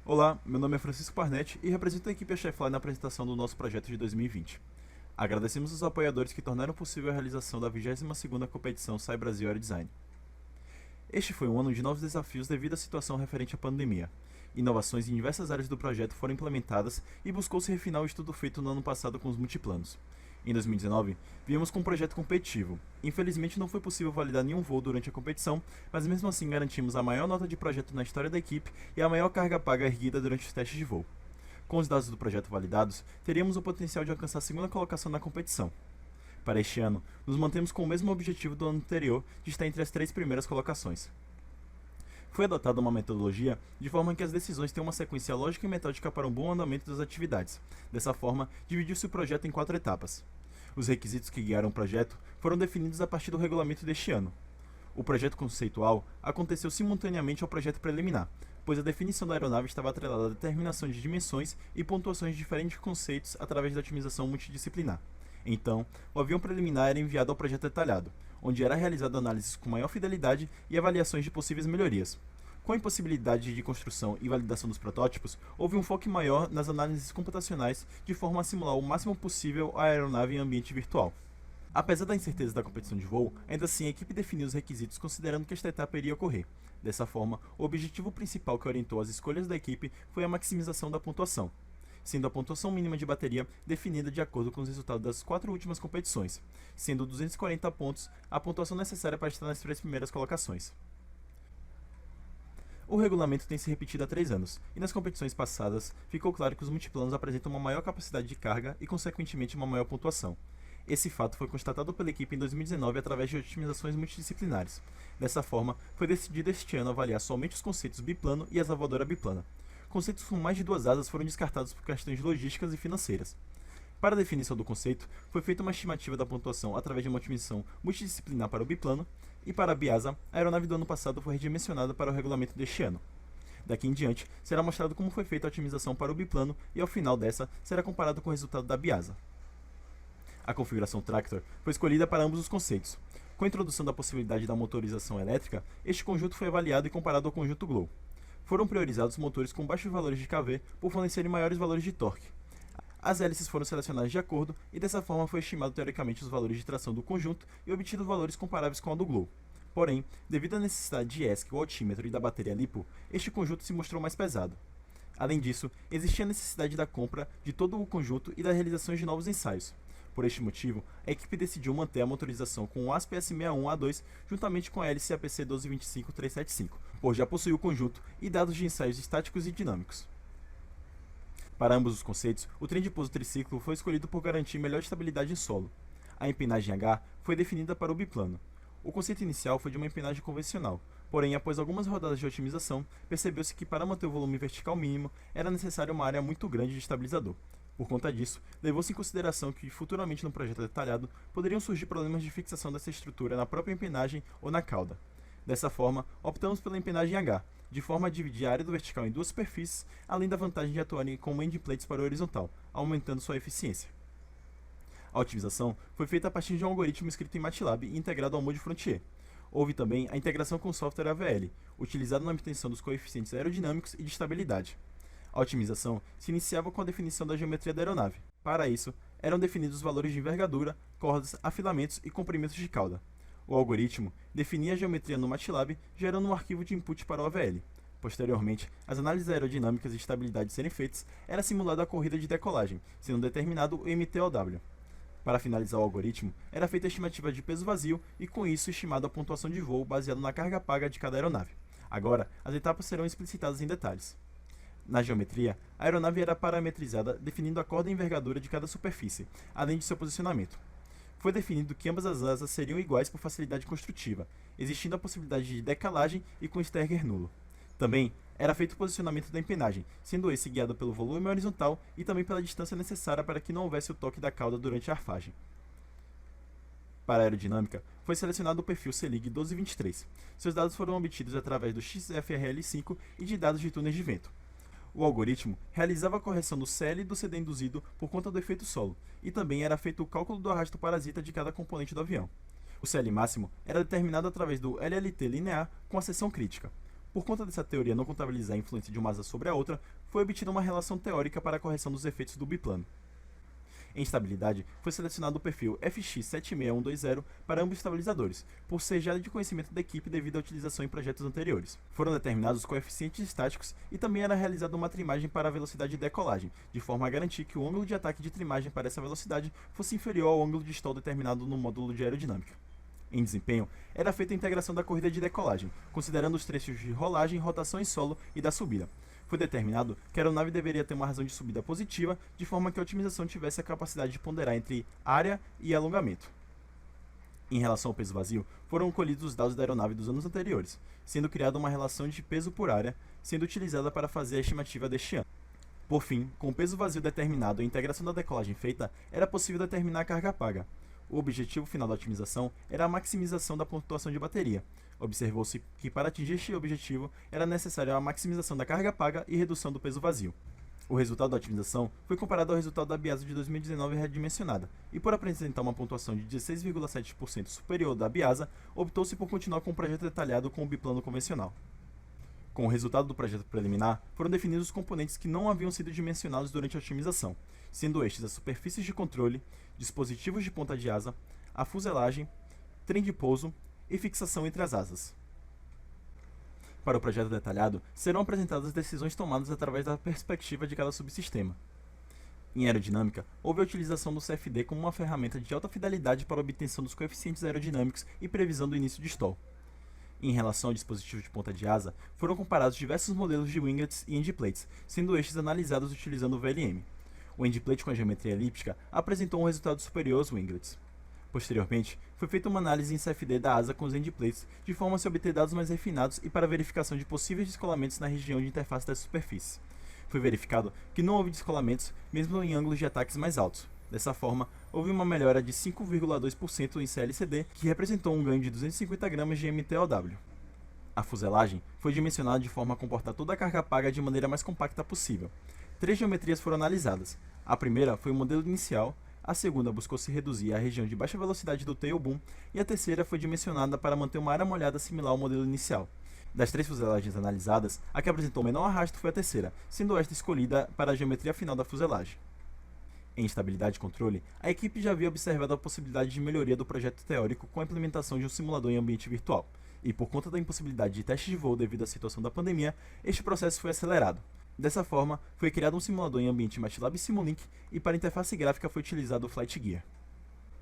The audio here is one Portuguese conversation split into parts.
Olá, meu nome é Francisco Parnetti e represento a equipe Chefly na apresentação do nosso projeto de 2020. Agradecemos os apoiadores que tornaram possível a realização da 22ª competição SAI Brasil Aero Design. Este foi um ano de novos desafios devido à situação referente à pandemia. Inovações em diversas áreas do projeto foram implementadas e buscou-se refinar o estudo feito no ano passado com os multiplanos. Em 2019, viemos com um projeto competitivo. Infelizmente não foi possível validar nenhum voo durante a competição, mas mesmo assim garantimos a maior nota de projeto na história da equipe e a maior carga paga erguida durante os testes de voo. Com os dados do projeto validados, teríamos o potencial de alcançar a segunda colocação na competição. Para este ano, nos mantemos com o mesmo objetivo do ano anterior de estar entre as 3 primeiras colocações. Foi adotada uma metodologia de forma que as decisões tenham uma sequência lógica e metódica para um bom andamento das atividades. Dessa forma, dividiu-se o projeto em 4 etapas. Os requisitos que guiaram o projeto foram definidos a partir do regulamento deste ano. O projeto conceitual aconteceu simultaneamente ao projeto preliminar, pois a definição da aeronave estava atrelada à determinação de dimensões e pontuações de diferentes conceitos através da otimização multidisciplinar. Então, o avião preliminar era enviado ao projeto detalhado, onde era realizada análises com maior fidelidade e avaliações de possíveis melhorias. Com a impossibilidade de construção e validação dos protótipos, houve um foco maior nas análises computacionais de forma a simular o máximo possível a aeronave em ambiente virtual. Apesar da incerteza da competição de voo, ainda assim a equipe definiu os requisitos considerando que esta etapa iria ocorrer. Dessa forma, o objetivo principal que orientou as escolhas da equipe foi a maximização da pontuação, sendo a pontuação mínima de bateria definida de acordo com os resultados das 4 últimas competições, sendo 240 pontos a pontuação necessária para estar nas 3 primeiras colocações. O regulamento tem se repetido há 3 anos, e nas competições passadas ficou claro que os multiplanos apresentam uma maior capacidade de carga e, consequentemente, uma maior pontuação. Esse fato foi constatado pela equipe em 2019 através de otimizações multidisciplinares. Dessa forma, foi decidido este ano avaliar somente os conceitos biplano e asa voadora biplana. Conceitos com mais de 2 asas foram descartados por questões logísticas e financeiras. Para a definição do conceito, foi feita uma estimativa da pontuação através de uma otimização multidisciplinar para o biplano, e para a biasa, a aeronave do ano passado foi redimensionada para o regulamento deste ano. Daqui em diante, será mostrado como foi feita a otimização para o biplano e ao final dessa, será comparado com o resultado da biasa. A configuração Tractor foi escolhida para ambos os conceitos. Com a introdução da possibilidade da motorização elétrica, este conjunto foi avaliado e comparado ao conjunto Glow. Foram priorizados motores com baixos valores de kV por fornecerem maiores valores de torque. As hélices foram selecionadas de acordo e dessa forma foi estimado teoricamente os valores de tração do conjunto e obtido valores comparáveis com a do Glow. Porém, devido à necessidade de ESC, o altímetro e da bateria LiPo, este conjunto se mostrou mais pesado. Além disso, existia a necessidade da compra de todo o conjunto e da realização de novos ensaios. Por este motivo, a equipe decidiu manter a motorização com o ASP-S61A2 juntamente com a hélice APC 1225-375, pois já possui o conjunto e dados de ensaios estáticos e dinâmicos. Para ambos os conceitos, o trem de pouso triciclo foi escolhido por garantir melhor estabilidade em solo. A empinagem H foi definida para o biplano. O conceito inicial foi de uma empinagem convencional, porém, após algumas rodadas de otimização, percebeu-se que para manter o volume vertical mínimo era necessária uma área muito grande de estabilizador. Por conta disso, levou-se em consideração que futuramente no projeto detalhado poderiam surgir problemas de fixação dessa estrutura na própria empinagem ou na cauda. Dessa forma, optamos pela empinagem H, de forma a dividir a área do vertical em 2 superfícies, além da vantagem de atuarem como endplates para o horizontal, aumentando sua eficiência. A otimização foi feita a partir de um algoritmo escrito em MATLAB e integrado ao Mode Frontier. Houve também a integração com o software AVL, utilizado na obtenção dos coeficientes aerodinâmicos e de estabilidade. A otimização se iniciava com a definição da geometria da aeronave. Para isso, eram definidos os valores de envergadura, cordas, afilamentos e comprimentos de cauda. O algoritmo definia a geometria no MATLAB, gerando um arquivo de input para o AVL. Posteriormente, as análises aerodinâmicas e estabilidade serem feitas, era simulada a corrida de decolagem, sendo determinado o MTOW. Para finalizar o algoritmo, era feita a estimativa de peso vazio e com isso estimada a pontuação de voo baseada na carga paga de cada aeronave. Agora, as etapas serão explicitadas em detalhes. Na geometria, a aeronave era parametrizada definindo a corda e envergadura de cada superfície, além de seu posicionamento. Foi definido que ambas as asas seriam iguais por facilidade construtiva, existindo a possibilidade de decalagem e com stagger nulo. Também era feito o posicionamento da empennagem, sendo esse guiado pelo volume horizontal e também pela distância necessária para que não houvesse o toque da cauda durante a arfagem. Para a aerodinâmica, foi selecionado o perfil Selig 1223. Seus dados foram obtidos através do XFRL5 e de dados de túneis de vento. O algoritmo realizava a correção do CL e do CD induzido por conta do efeito solo, e também era feito o cálculo do arrasto parasita de cada componente do avião. O CL máximo era determinado através do LLT linear com a seção crítica. Por conta dessa teoria não contabilizar a influência de uma asa sobre a outra, foi obtida uma relação teórica para a correção dos efeitos do biplano. Em estabilidade, foi selecionado o perfil FX76120 para ambos estabilizadores, por ser já de conhecimento da equipe devido à utilização em projetos anteriores. Foram determinados os coeficientes estáticos e também era realizada uma trimagem para a velocidade de decolagem, de forma a garantir que o ângulo de ataque de trimagem para essa velocidade fosse inferior ao ângulo de stall determinado no módulo de aerodinâmica. Em desempenho, era feita a integração da corrida de decolagem, considerando os trechos de rolagem, rotação em solo e da subida. Foi determinado que a aeronave deveria ter uma razão de subida positiva, de forma que a otimização tivesse a capacidade de ponderar entre área e alongamento. Em relação ao peso vazio, foram colhidos os dados da aeronave dos anos anteriores, sendo criada uma relação de peso por área, sendo utilizada para fazer a estimativa deste ano. Por fim, com o peso vazio determinado e a integração da decolagem feita, era possível determinar a carga paga. O objetivo final da otimização era a maximização da pontuação de bateria. Observou-se que para atingir este objetivo era necessária a maximização da carga paga e redução do peso vazio. O resultado da otimização foi comparado ao resultado da Biasa de 2019 redimensionada, e por apresentar uma pontuação de 16,7% superior da Biasa, optou-se por continuar com o projeto detalhado com o biplano convencional. Com o resultado do projeto preliminar, foram definidos os componentes que não haviam sido dimensionados durante a otimização, sendo estes as superfícies de controle, dispositivos de ponta de asa, a fuselagem, trem de pouso e fixação entre as asas. Para o projeto detalhado, serão apresentadas as decisões tomadas através da perspectiva de cada subsistema. Em aerodinâmica, houve a utilização do CFD como uma ferramenta de alta fidelidade para a obtenção dos coeficientes aerodinâmicos e previsão do início de stall. Em relação ao dispositivo de ponta de asa, foram comparados diversos modelos de winglets e endplates, sendo estes analisados utilizando o VLM. O endplate com a geometria elíptica apresentou um resultado superior aos winglets. Posteriormente, foi feita uma análise em CFD da asa com os endplates, de forma a se obter dados mais refinados e para verificação de possíveis descolamentos na região de interface da superfície. Foi verificado que não houve descolamentos, mesmo em ângulos de ataques mais altos. Dessa forma, houve uma melhora de 5,2% em CLCD, que representou um ganho de 250 gramas de MTOW. A fuselagem foi dimensionada de forma a comportar toda a carga paga de maneira mais compacta possível. 3 geometrias foram analisadas. A primeira foi o modelo inicial, a segunda buscou se reduzir à região de baixa velocidade do tail boom, e a terceira foi dimensionada para manter uma área molhada similar ao modelo inicial. Das 3 fuselagens analisadas, a que apresentou menor arrasto foi a terceira, sendo esta escolhida para a geometria final da fuselagem. Em estabilidade e controle, a equipe já havia observado a possibilidade de melhoria do projeto teórico com a implementação de um simulador em ambiente virtual, e por conta da impossibilidade de testes de voo devido à situação da pandemia, este processo foi acelerado. Dessa forma, foi criado um simulador em ambiente MATLAB Simulink e para a interface gráfica foi utilizado o Flight Gear.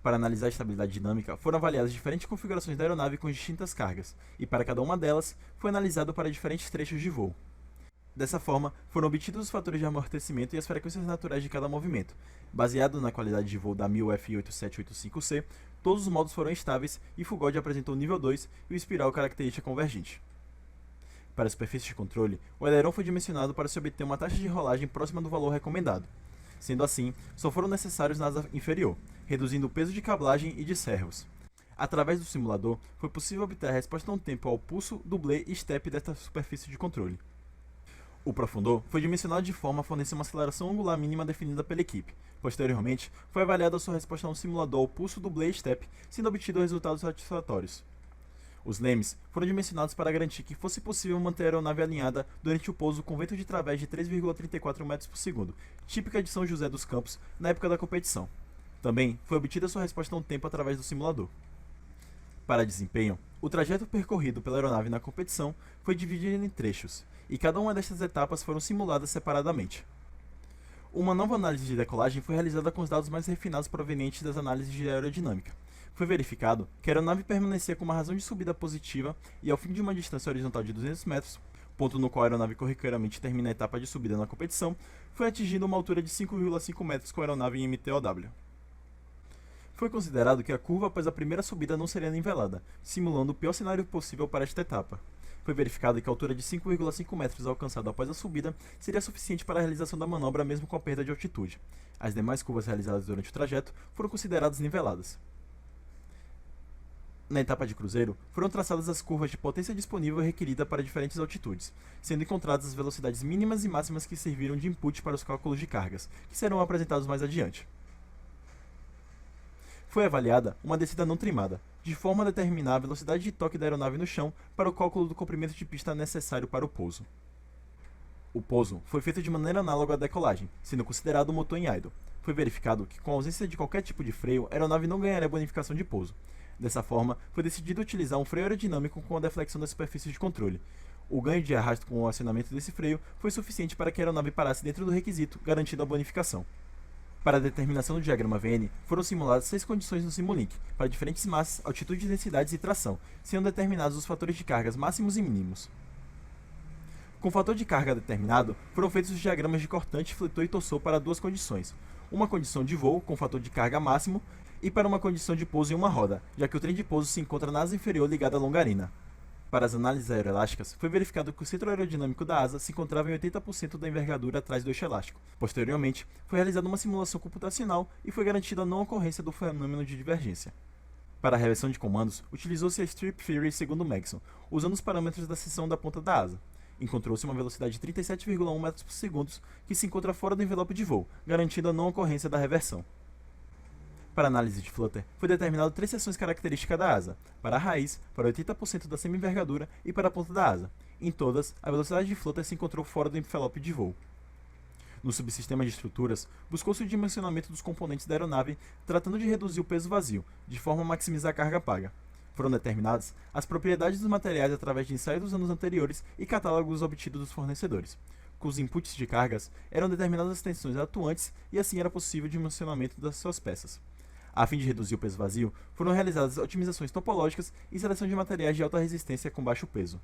Para analisar a estabilidade dinâmica, foram avaliadas diferentes configurações da aeronave com distintas cargas, e para cada uma delas, foi analisado para diferentes trechos de voo. Dessa forma, foram obtidos os fatores de amortecimento e as frequências naturais de cada movimento. Baseado na qualidade de voo da MIL-F8785C, todos os modos foram estáveis e Fugode apresentou nível 2 e o espiral característica convergente. Para a superfície de controle, o aileron foi dimensionado para se obter uma taxa de rolagem próxima do valor recomendado. Sendo assim, só foram necessários na asa inferior, reduzindo o peso de cablagem e de servos. Através do simulador, foi possível obter a resposta a um tempo ao pulso, dublê e step desta superfície de controle. O profundor foi dimensionado de forma a fornecer uma aceleração angular mínima definida pela equipe. Posteriormente, foi avaliada a sua resposta a um simulador ao pulso, dublê e step, sendo obtidos resultados satisfatórios. Os lemes foram dimensionados para garantir que fosse possível manter a aeronave alinhada durante o pouso com vento de través de 3,34 metros por segundo, típica de São José dos Campos na época da competição. Também foi obtida sua resposta a um tempo através do simulador. Para desempenho, o trajeto percorrido pela aeronave na competição foi dividido em trechos, e cada uma destas etapas foram simuladas separadamente. Uma nova análise de decolagem foi realizada com os dados mais refinados provenientes das análises de aerodinâmica. Foi verificado que a aeronave permanecia com uma razão de subida positiva e ao fim de uma distância horizontal de 200 metros, ponto no qual a aeronave corriqueiramente termina a etapa de subida na competição, foi atingindo uma altura de 5,5 metros com a aeronave em MTOW. Foi considerado que a curva após a primeira subida não seria nivelada, simulando o pior cenário possível para esta etapa. Foi verificado que a altura de 5,5 metros alcançada após a subida seria suficiente para a realização da manobra mesmo com a perda de altitude. As demais curvas realizadas durante o trajeto foram consideradas niveladas. Na etapa de cruzeiro, foram traçadas as curvas de potência disponível requerida para diferentes altitudes, sendo encontradas as velocidades mínimas e máximas que serviram de input para os cálculos de cargas, que serão apresentados mais adiante. Foi avaliada uma descida não trimada, de forma a determinar a velocidade de toque da aeronave no chão para o cálculo do comprimento de pista necessário para o pouso. O pouso foi feito de maneira análoga à decolagem, sendo considerado o motor em idle. Foi verificado que, com a ausência de qualquer tipo de freio, a aeronave não ganharia bonificação de pouso. Dessa forma, foi decidido utilizar um freio aerodinâmico com a deflexão das superfícies de controle. O ganho de arrasto com o acionamento desse freio foi suficiente para que a aeronave parasse dentro do requisito, garantindo a bonificação. Para a determinação do diagrama VN, foram simuladas 6 condições no Simulink, para diferentes massas, altitudes, densidades e tração, sendo determinados os fatores de cargas máximos e mínimos. Com o fator de carga determinado, foram feitos os diagramas de cortante, fletor e torçou para 2 condições. Uma condição de voo, com fator de carga máximo, e para uma condição de pouso em uma roda, já que o trem de pouso se encontra na asa inferior ligada à longarina. Para as análises aeroelásticas, foi verificado que o centro aerodinâmico da asa se encontrava em 80% da envergadura atrás do eixo elástico. Posteriormente, foi realizada uma simulação computacional e foi garantida a não ocorrência do fenômeno de divergência. Para a reversão de comandos, utilizou-se a Strip Theory segundo Maxson, usando os parâmetros da seção da ponta da asa. Encontrou-se uma velocidade de 37,1 metros por segundo, que se encontra fora do envelope de voo, garantindo a não ocorrência da reversão. Para a análise de flutter, foi determinado 3 seções características da asa, para a raiz, para 80% da semi-envergadura e para a ponta da asa. Em todas, a velocidade de flutter se encontrou fora do envelope de voo. No subsistema de estruturas, buscou-se o dimensionamento dos componentes da aeronave, tratando de reduzir o peso vazio, de forma a maximizar a carga paga. Foram determinadas as propriedades dos materiais através de ensaios dos anos anteriores e catálogos obtidos dos fornecedores. Com os inputs de cargas, eram determinadas as tensões atuantes e assim era possível o dimensionamento das suas peças. A fim de reduzir o peso vazio, foram realizadas otimizações topológicas e seleção de materiais de alta resistência com baixo peso.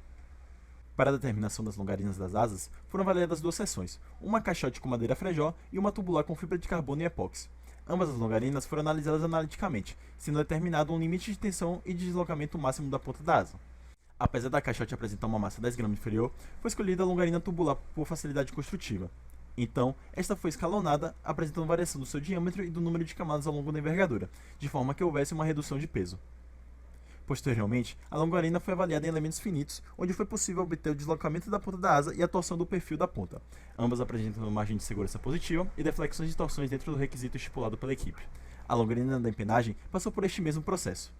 Para a determinação das longarinas das asas, foram avaliadas 2 seções, uma caixote com madeira frejó e uma tubular com fibra de carbono e epóxi. Ambas as longarinas foram analisadas analiticamente, sendo determinado um limite de tensão e de deslocamento máximo da ponta da asa. Apesar da caixote apresentar uma massa 10 gramas inferior, foi escolhida a longarina tubular por facilidade construtiva. Então, esta foi escalonada, apresentando variação do seu diâmetro e do número de camadas ao longo da envergadura, de forma que houvesse uma redução de peso. Posteriormente, a longarina foi avaliada em elementos finitos, onde foi possível obter o deslocamento da ponta da asa e a torção do perfil da ponta. Ambas apresentam margem de segurança positiva e deflexões e torções dentro do requisito estipulado pela equipe. A longarina da empenagem passou por este mesmo processo.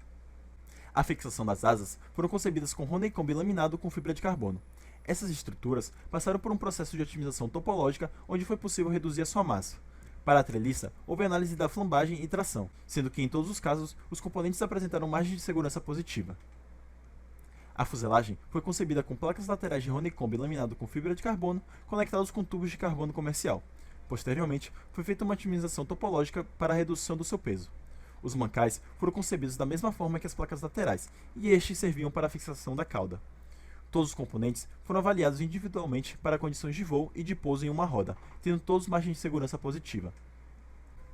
A fixação das asas foram concebidas com honeycomb laminado com fibra de carbono. Essas estruturas passaram por um processo de otimização topológica, onde foi possível reduzir a sua massa. Para a treliça, houve análise da flambagem e tração, sendo que em todos os casos, os componentes apresentaram margem de segurança positiva. A fuselagem foi concebida com placas laterais de honeycomb laminado com fibra de carbono, conectados com tubos de carbono comercial. Posteriormente, foi feita uma otimização topológica para a redução do seu peso. Os mancais foram concebidos da mesma forma que as placas laterais, e estes serviam para a fixação da cauda. Todos os componentes foram avaliados individualmente para condições de voo e de pouso em uma roda, tendo todos margem de segurança positiva.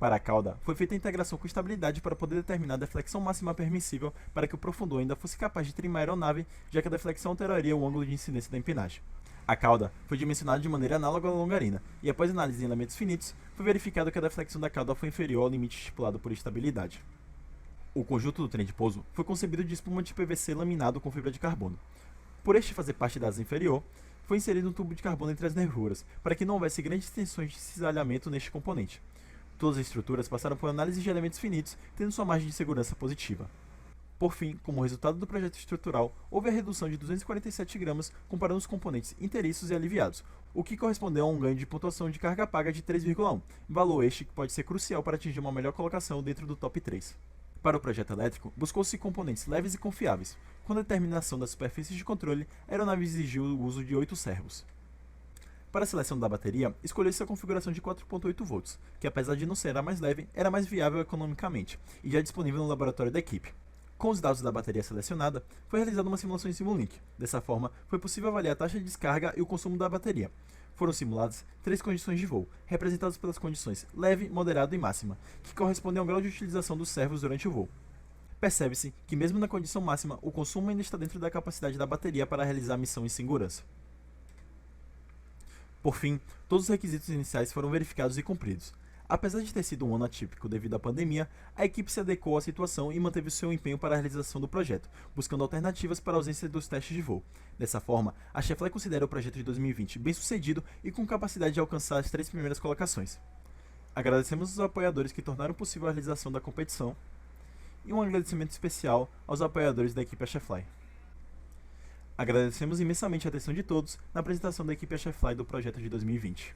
Para a cauda, foi feita a integração com estabilidade para poder determinar a deflexão máxima permissível para que o profundor ainda fosse capaz de trimar a aeronave, já que a deflexão alteraria o ângulo de incidência da empenagem. A cauda foi dimensionada de maneira análoga à longarina, e após análise em elementos finitos, foi verificado que a deflexão da cauda foi inferior ao limite estipulado por estabilidade. O conjunto do trem de pouso foi concebido de espuma de PVC laminado com fibra de carbono. Por este fazer parte da asa inferior, foi inserido um tubo de carbono entre as nervuras, para que não houvesse grandes tensões de cisalhamento neste componente. Todas as estruturas passaram por análise de elementos finitos, tendo sua margem de segurança positiva. Por fim, como resultado do projeto estrutural, houve a redução de 247 gramas comparando os componentes inteiriços e aliviados, o que correspondeu a um ganho de pontuação de carga paga de 3,1, valor este que pode ser crucial para atingir uma melhor colocação dentro do top 3. Para o projeto elétrico, buscou-se componentes leves e confiáveis. Com a determinação das superfícies de controle, a aeronave exigiu o uso de 8 servos. Para a seleção da bateria, escolheu-se a configuração de 4.8 volts, que apesar de não ser a mais leve, era mais viável economicamente, e já disponível no laboratório da equipe. Com os dados da bateria selecionada, foi realizada uma simulação em Simulink. Dessa forma, foi possível avaliar a taxa de descarga e o consumo da bateria. Foram simuladas 3 condições de voo, representadas pelas condições leve, moderado e máxima, que correspondem ao grau de utilização dos servos durante o voo. Percebe-se que mesmo na condição máxima, o consumo ainda está dentro da capacidade da bateria para realizar a missão em segurança. Por fim, todos os requisitos iniciais foram verificados e cumpridos. Apesar de ter sido um ano atípico devido à pandemia, a equipe se adequou à situação e manteve seu empenho para a realização do projeto, buscando alternativas para a ausência dos testes de voo. Dessa forma, a Cheflet considera o projeto de 2020 bem sucedido e com capacidade de alcançar as 3 primeiras colocações. Agradecemos os apoiadores que tornaram possível a realização da competição e um agradecimento especial aos apoiadores da equipe Achefly. Agradecemos imensamente a atenção de todos na apresentação da equipe Achefly do projeto de 2020.